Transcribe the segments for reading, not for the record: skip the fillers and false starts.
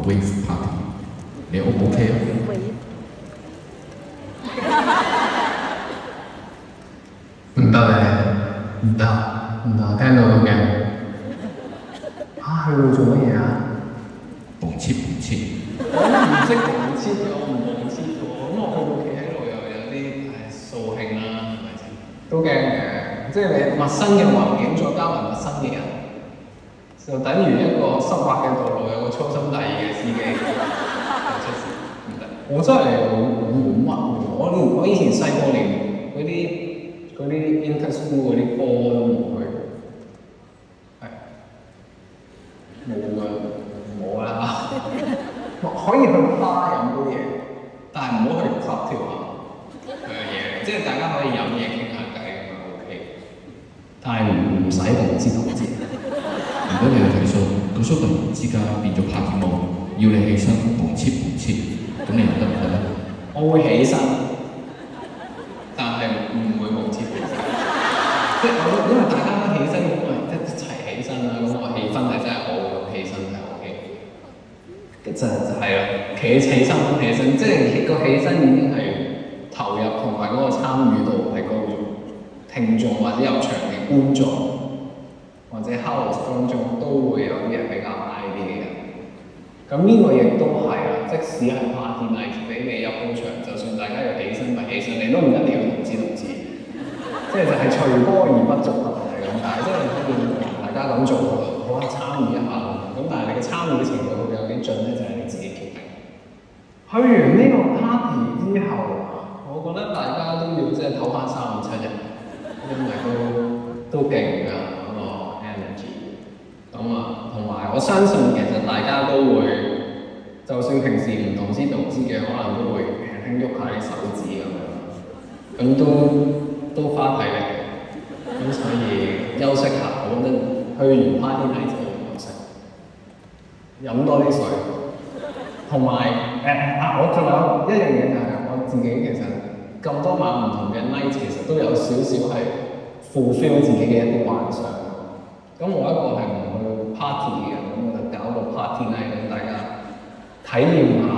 wave party，你 O 唔 OK 啊？唔得咧，唔得，聽到咁嘅。去到做乜嘢啊？蹦切蹦切，我唔識黃切嘅，我唔黃切嘅喎，咁我去到企喺度又有啲掃興啦，係咪先？都驚嘅，即係你陌生嘅環境，再加埋陌生嘅人，就等於一個濕滑嘅道路有個粗心大意嘅司機，出事唔得。我真係冇乜喎，我以前細個連嗰啲 inter school 嗰啲波都冇去，係冇啦。可以去巴飲杯嘢，但係唔好去 club 跳下嘢，即係大家可以飲嘢傾下偈咁樣 OK，但係唔使同知同知。如果你去睇 show，個 show 突然之間變咗 party mode，要你起身蹦切蹦切，咁你又得唔得咧？我會起身，但係唔會蹦切蹦切。即係因為大家都起身，咁咪一齊起身啦，咁我氣氛係真係好，咁氣氛係 OK。就係啦，起身，即係個起身已經係投入同埋嗰個參與度係高咗，聽眾或者有場嘅觀眾或者 house 當中都會有啲人比較 high 啲嘅人。咁呢個亦都係啦，即使係 party night 俾你入到場，就算大家要起身咪起身，你都唔一定要同知，即係就係隨波而不逐係咁解，即係可以大家咁做，好下參與一下咁，但係你嘅參與程度會有幾盡咧，就係你自己決定。去完呢個 party 之後，我覺得大家都要即係唞翻3、5、7日，因為都勁㗎嗰個 energy。咁啊，同埋我相信其實大家都會，就算平時唔同知嘅，可能都會輕喐下啲手指咁樣，咁都花體力嘅。咁所以休息下，我覺得去完 party night 就要休息，飲多啲水，同埋我仲有一樣嘢就係我自己其實咁多晚唔同嘅 night 其實都有少少係 fulfill 自己嘅一啲幻想。咁我一個係唔去 party 嘅，咁我就搞個 party night 俾大家體驗下，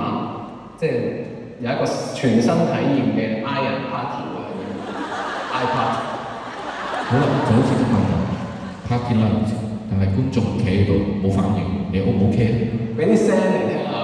即係有一個全新體驗嘅 I 人 party 喎 ，I party。好啦，就好似今晚咁 party night，但係觀眾企喺度冇反應，你 O 唔 OK 啊？俾啲聲嚟聽下。